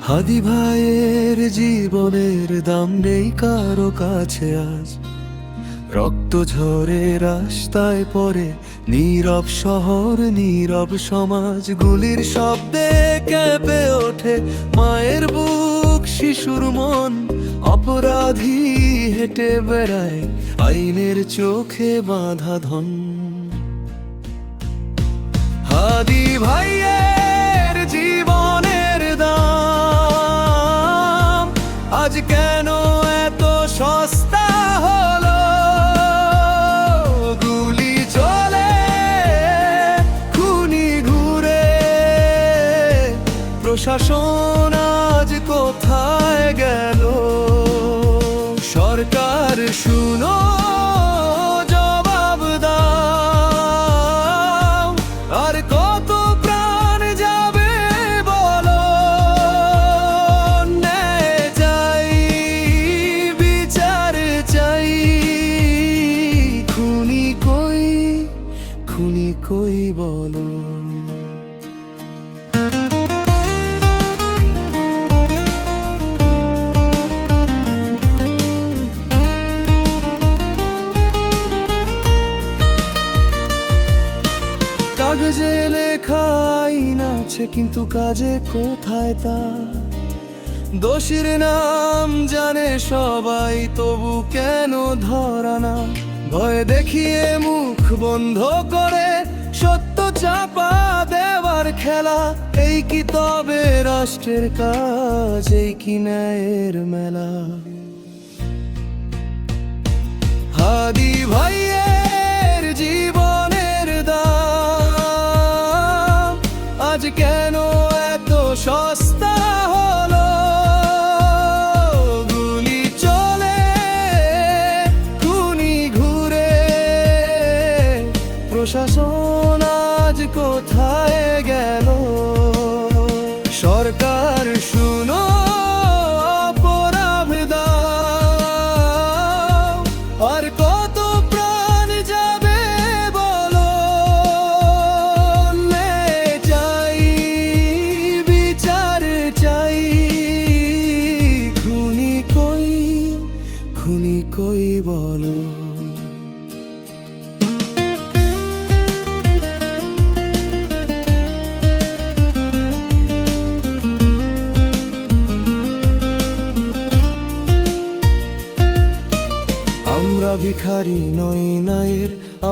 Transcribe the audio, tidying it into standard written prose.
হাদি ভাইয়ের জীবনের দাম নেই কারো কাছে আজ। রক্ত ঝরে রাস্তায় পড়ে নীরব শহর, নীরব সমাজ। গুলির শব্দে কেঁপে ওঠে মায়ের বুক, শিশুর মন। অপরাধী হেঁটে বেড়ায় আইনের চোখে বাঁধা ধন। হাদি ভাইয়ের জীবনের দাম আজ কেন এত সস্তা হলো? গুলি চলে, খুনি ঘুরে, প্রশাসন আজ কোথায় গেল? সরকার শুনো, জবাব দাও। আর কত প্রাণ যাবে বলো? ন্যায় চাই, বিচার চাই। খুনি কই, খুনি কই বলো? কাগজে লেখা আইন আছে, কিন্তু কাজে কোথায় তা? দোষীর নাম জানে সবাই, তবু কেন ধরা না? ভয় দেখিয়ে মুখ বন্ধ করে সত্য চাপা দেওয়ার খেলা। এই কি তবে রাষ্ট্রের কাজ? এই কি ন্যায়ের মেলা? হাদি ভাইয়ের জীবনের দাম আজ কেন এত সস্তা হলো? গুলি চলে, খুনি ঘুরে, প্রশাসন আজ কোথায় গেল? সরকার শুনো, অপরাধ দাও। আর কত প্রাণ যাবে বলো? ন্যায় চাই, বিচার চাই। খুনি কই, খুনি কই বলো? আমরা ভিখারি নই নায়ের।